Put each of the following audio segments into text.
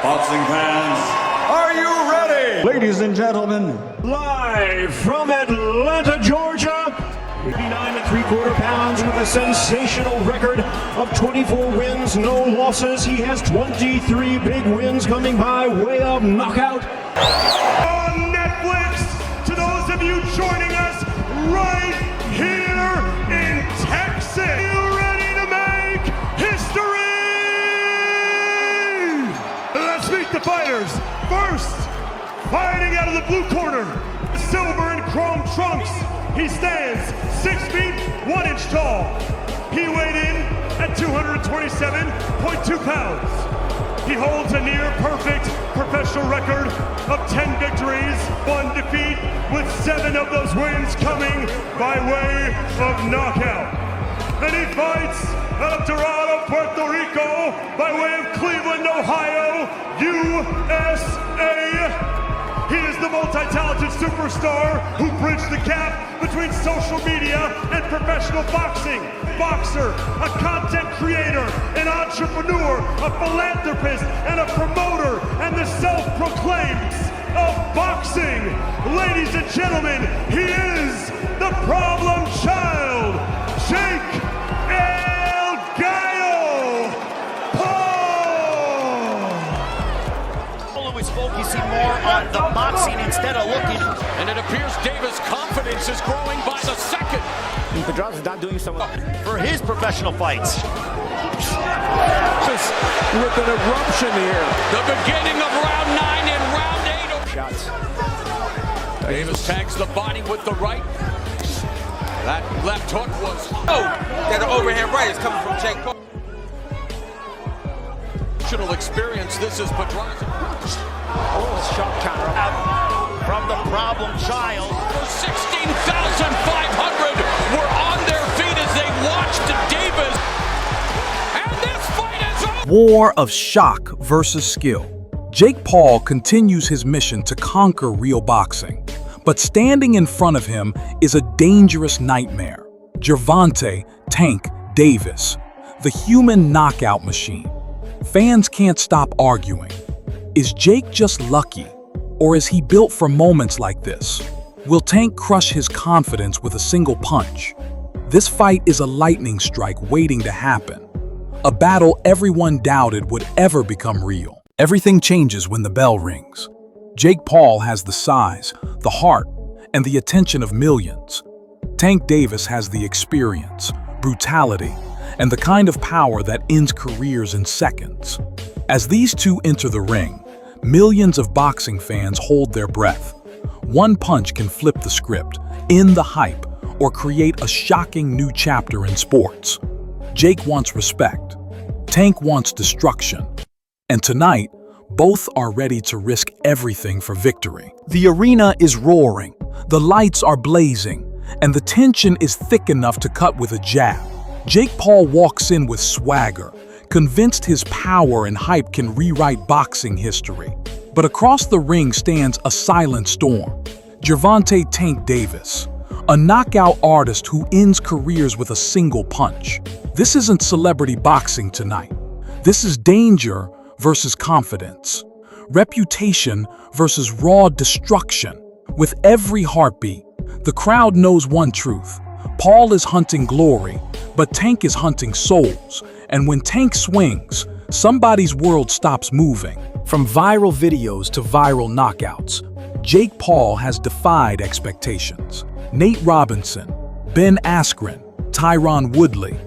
Boxing fans, are you ready? Ladies and gentlemen, live from Atlanta, Georgia, 89 3/4 pounds with a sensational record of 24 wins, no losses. He has 23 big wins coming by way of knockout. On Netflix, to those of you joining us right here in Texas, you ready to make history? Let's meet the fighters. First, fighting out of the blue corner, silver and chrome trunks. He stands 6 feet 1 inch tall. He weighed in at 227.2 pounds. He holds a near perfect professional record of 10 victories, 1 defeat, with 7 of those wins coming by way of knockout. And he fights out of Dorado, Puerto Rico, by way of Cleveland, Ohio, USA. He is the multi-talented superstar who bridged the gap between social media and professional boxing. Boxer, a content creator, an entrepreneur, a philanthropist, and a promoter, and the self-proclaimed of boxing. Ladies and gentlemen, he is the problem child, Jake El Gallo Paul. Is focusing more on the boxing instead of looking. And it appears Davis' confidence is growing by the second. Pedraza's not doing so for his professional fights. Just with an eruption here. The beginning of round 9 and round 8. Shots. Davis tags the body with the right. That left hook was... Oh, that overhand right is coming from Jake Paul. Experience. This is Pedraza. Oh, shot counter from the problem child. 16,500 were on their feet as they watched Davis. And this fight is over. War of shock versus skill. Jake Paul continues his mission to conquer real boxing, but standing in front of him is a dangerous nightmare. Gervonta "Tank" Davis, the human knockout machine. Fans can't stop arguing. Is Jake just lucky, or is he built for moments like this? Will Tank crush his confidence with a single punch? This fight is a lightning strike waiting to happen. A battle everyone doubted would ever become real. Everything changes when the bell rings. Jake Paul has the size, the heart, and the attention of millions. Tank Davis has the experience, brutality, and the kind of power that ends careers in seconds. As these two enter the ring, millions of boxing fans hold their breath. One punch can flip the script, end the hype, or create a shocking new chapter in sports. Jake wants respect. Tank wants destruction. And tonight, both are ready to risk everything for victory. The arena is roaring, the lights are blazing, and the tension is thick enough to cut with a jab. Jake Paul walks in with swagger, convinced his power and hype can rewrite boxing history. But across the ring stands a silent storm. Gervonta "Tank" Davis, a knockout artist who ends careers with a single punch. This isn't celebrity boxing tonight. This is danger versus confidence, reputation versus raw destruction. With every heartbeat, the crowd knows one truth. Paul is hunting glory, but Tank is hunting souls. And when Tank swings, somebody's world stops moving. From viral videos to viral knockouts, Jake Paul has defied expectations. Nate Robinson, Ben Askren, Tyron Woodley,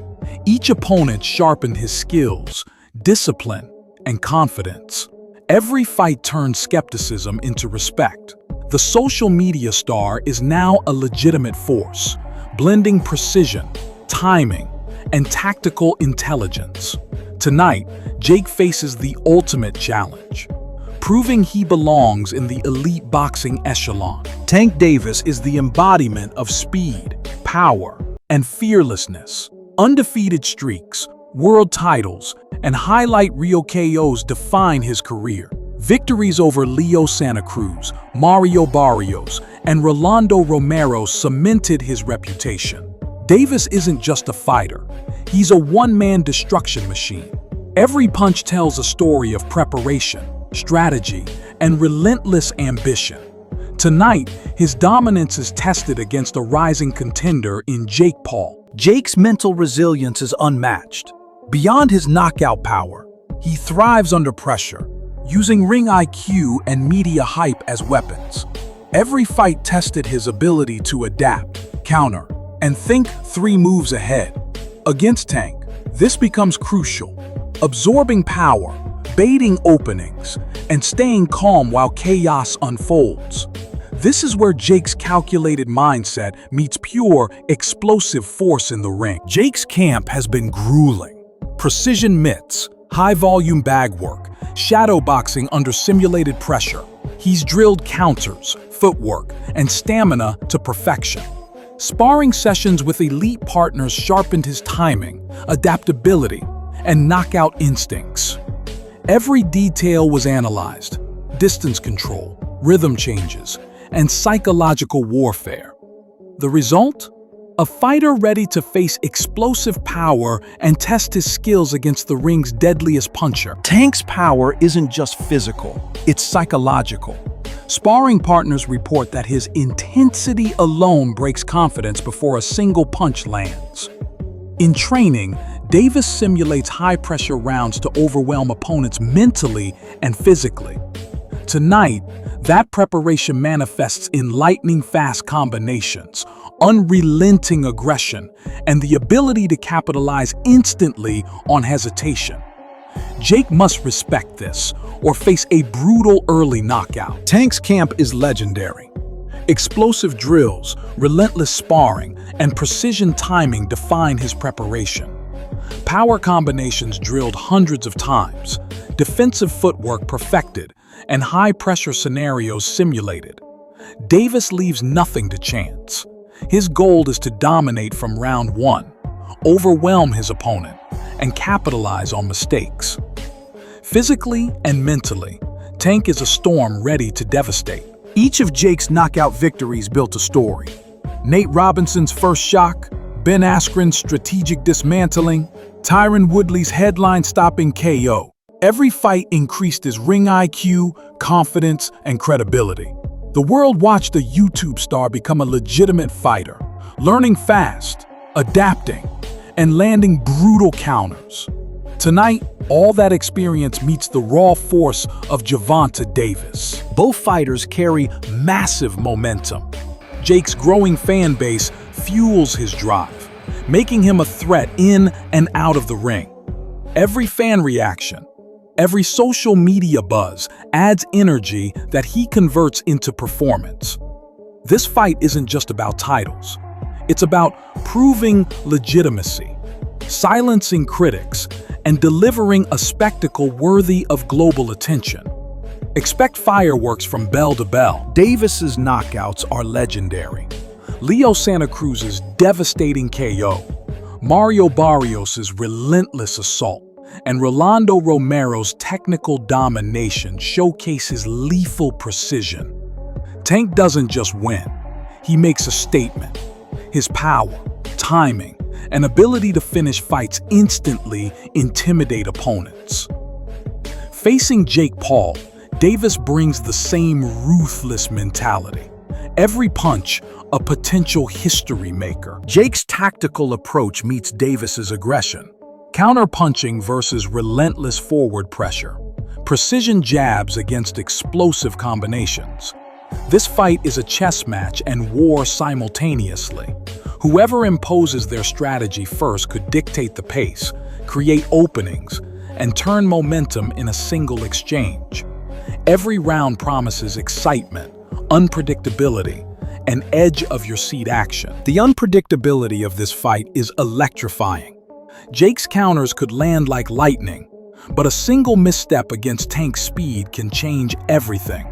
each opponent sharpened his skills, discipline, and confidence. Every fight turned skepticism into respect. The social media star is now a legitimate force, blending precision, timing, and tactical intelligence. Tonight, Jake faces the ultimate challenge, proving he belongs in the elite boxing echelon. Tank Davis is the embodiment of speed, power, and fearlessness. Undefeated streaks, world titles, and highlight reel KOs define his career. Victories over Leo Santa Cruz, Mario Barrios, and Rolando Romero cemented his reputation. Davis isn't just a fighter, he's a one-man destruction machine. Every punch tells a story of preparation, strategy, and relentless ambition. Tonight, his dominance is tested against a rising contender in Jake Paul. Jake's mental resilience is unmatched. Beyond his knockout power, he thrives under pressure, using ring IQ and media hype as weapons. Every fight tested his ability to adapt, counter, and think 3 moves ahead. Against Tank, this becomes crucial, absorbing power, baiting openings, and staying calm while chaos unfolds. This is where Jake's calculated mindset meets pure, explosive force in the ring. Jake's camp has been grueling. Precision mitts, high-volume bag work, shadow boxing under simulated pressure. He's drilled counters, footwork, and stamina to perfection. Sparring sessions with elite partners sharpened his timing, adaptability, and knockout instincts. Every detail was analyzed: distance control, rhythm changes, and psychological warfare. The result? A fighter ready to face explosive power and test his skills against the ring's deadliest puncher. Tank's power isn't just physical, it's psychological. Sparring partners report that his intensity alone breaks confidence before a single punch lands. In training, Davis simulates high-pressure rounds to overwhelm opponents mentally and physically. Tonight, that preparation manifests in lightning-fast combinations, unrelenting aggression, and the ability to capitalize instantly on hesitation. Jake must respect this, or face a brutal early knockout. Tank's camp is legendary. Explosive drills, relentless sparring, and precision timing define his preparation. Power combinations drilled hundreds of times, defensive footwork perfected, and high-pressure scenarios simulated. Davis leaves nothing to chance. His goal is to dominate from round 1, overwhelm his opponent, and capitalize on mistakes. Physically and mentally, Tank is a storm ready to devastate. Each of Jake's knockout victories built a story. Nate Robinson's first shock, Ben Askren's strategic dismantling, Tyron Woodley's headline-stopping KO. Every fight increased his ring IQ, confidence, and credibility. The world watched a YouTube star become a legitimate fighter, learning fast, adapting, and landing brutal counters. Tonight, all that experience meets the raw force of Gervonta Davis. Both fighters carry massive momentum. Jake's growing fan base fuels his drive, making him a threat in and out of the ring. Every fan reaction, every social media buzz adds energy that he converts into performance. This fight isn't just about titles. It's about proving legitimacy, silencing critics, and delivering a spectacle worthy of global attention. Expect fireworks from bell to bell. Davis's knockouts are legendary. Leo Santa Cruz's devastating KO, Mario Barrios's relentless assault, and Rolando Romero's technical domination showcase his lethal precision. Tank doesn't just win, he makes a statement. His power, timing, and ability to finish fights instantly intimidate opponents. Facing Jake Paul, Davis brings the same ruthless mentality. Every punch, a potential history maker. Jake's tactical approach meets Davis's aggression. Counter-punching versus relentless forward pressure. Precision jabs against explosive combinations. This fight is a chess match and war simultaneously. Whoever imposes their strategy first could dictate the pace, create openings, and turn momentum in a single exchange. Every round promises excitement, unpredictability, and edge-of-your-seat action. The unpredictability of this fight is electrifying. Jake's counters could land like lightning, but a single misstep against Tank's speed can change everything.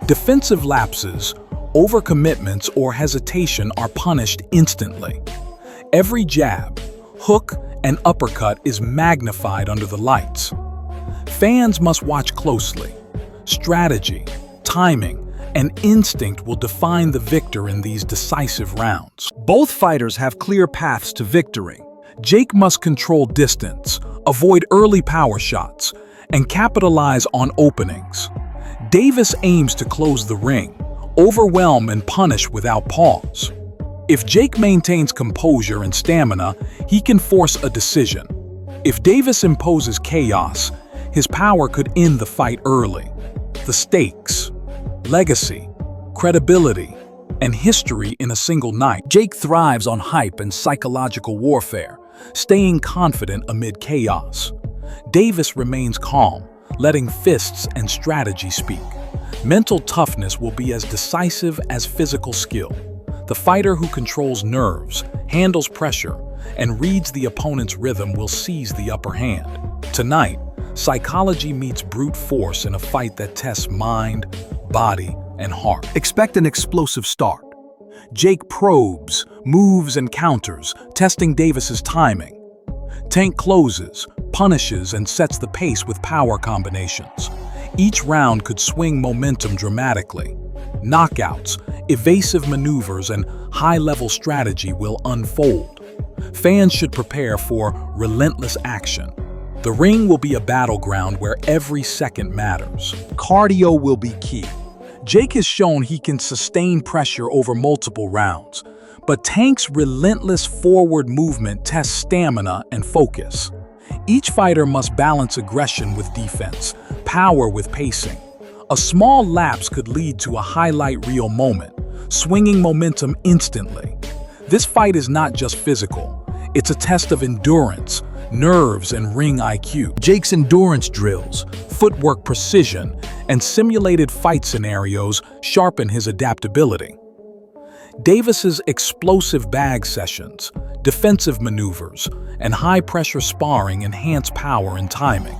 Defensive lapses, overcommitments, or hesitation are punished instantly. Every jab, hook, and uppercut is magnified under the lights. Fans must watch closely. Strategy, timing, and instinct will define the victor in these decisive rounds. Both fighters have clear paths to victory. Jake must control distance, avoid early power shots, and capitalize on openings. Davis aims to close the ring, overwhelm and punish without pause. If Jake maintains composure and stamina, he can force a decision. If Davis imposes chaos, his power could end the fight early. The stakes, legacy, credibility, and history in a single night. Jake thrives on hype and psychological warfare, staying confident amid chaos. Davis remains calm, letting fists and strategy speak. Mental toughness will be as decisive as physical skill. The fighter who controls nerves, handles pressure, and reads the opponent's rhythm will seize the upper hand. Tonight, psychology meets brute force in a fight that tests mind, body, and heart. Expect an explosive start. Jake probes, moves, and counters, testing Davis's timing. Tank closes, punishes, and sets the pace with power combinations. Each round could swing momentum dramatically. Knockouts, evasive maneuvers, and high-level strategy will unfold. Fans should prepare for relentless action. The ring will be a battleground where every second matters. Cardio will be key. Jake has shown he can sustain pressure over multiple rounds, but Tank's relentless forward movement tests stamina and focus. Each fighter must balance aggression with defense, power with pacing. A small lapse could lead to a highlight reel moment, swinging momentum instantly. This fight is not just physical, it's a test of endurance, nerves, and ring IQ. Jake's endurance drills, footwork precision, and simulated fight scenarios sharpen his adaptability. Davis's explosive bag sessions, defensive maneuvers, and high-pressure sparring enhance power and timing.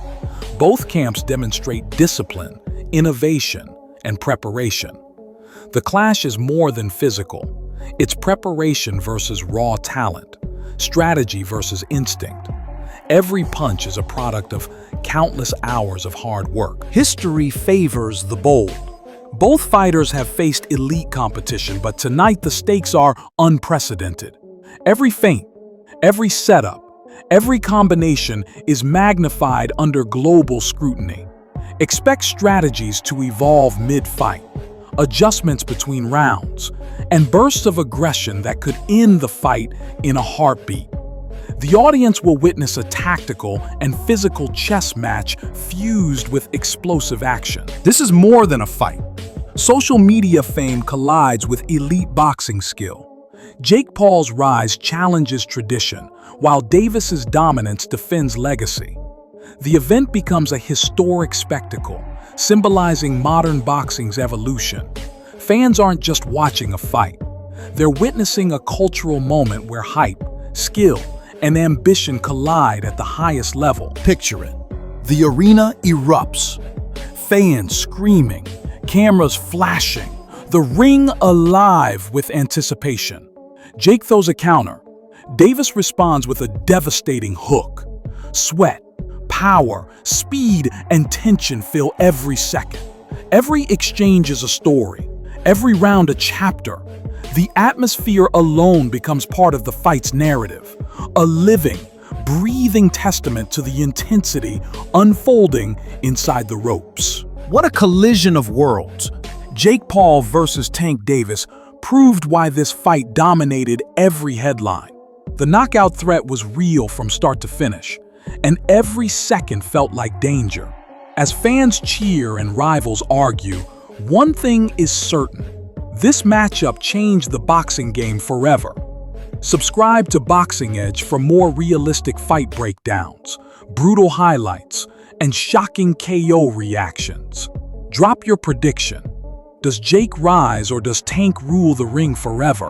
Both camps demonstrate discipline, innovation, and preparation. The clash is more than physical. It's preparation versus raw talent, strategy versus instinct. Every punch is a product of countless hours of hard work. History favors the bold. Both fighters have faced elite competition, but tonight the stakes are unprecedented. Every feint, every setup, every combination is magnified under global scrutiny. Expect strategies to evolve mid-fight, adjustments between rounds, and bursts of aggression that could end the fight in a heartbeat. The audience will witness a tactical and physical chess match fused with explosive action. This is more than a fight. Social media fame collides with elite boxing skill. Jake Paul's rise challenges tradition, while Davis's dominance defends legacy. The event becomes a historic spectacle, symbolizing modern boxing's evolution. Fans aren't just watching a fight. They're witnessing a cultural moment where hype, skill, and ambition collide at the highest level. Picture it. The arena erupts. Fans screaming, cameras flashing, the ring alive with anticipation. Jake throws a counter. Davis responds with a devastating hook. Sweat, power, speed, and tension fill every second. Every exchange is a story, every round a chapter. The atmosphere alone becomes part of the fight's narrative, a living, breathing testament to the intensity unfolding inside the ropes. What a collision of worlds! Jake Paul versus Tank Davis proved why this fight dominated every headline. The knockout threat was real from start to finish, and every second felt like danger. As fans cheer and rivals argue, one thing is certain. This matchup changed the boxing game forever. Subscribe to Boxing Edge for more realistic fight breakdowns, brutal highlights, and shocking KO reactions. Drop your prediction. Does Jake rise or does Tank rule the ring forever?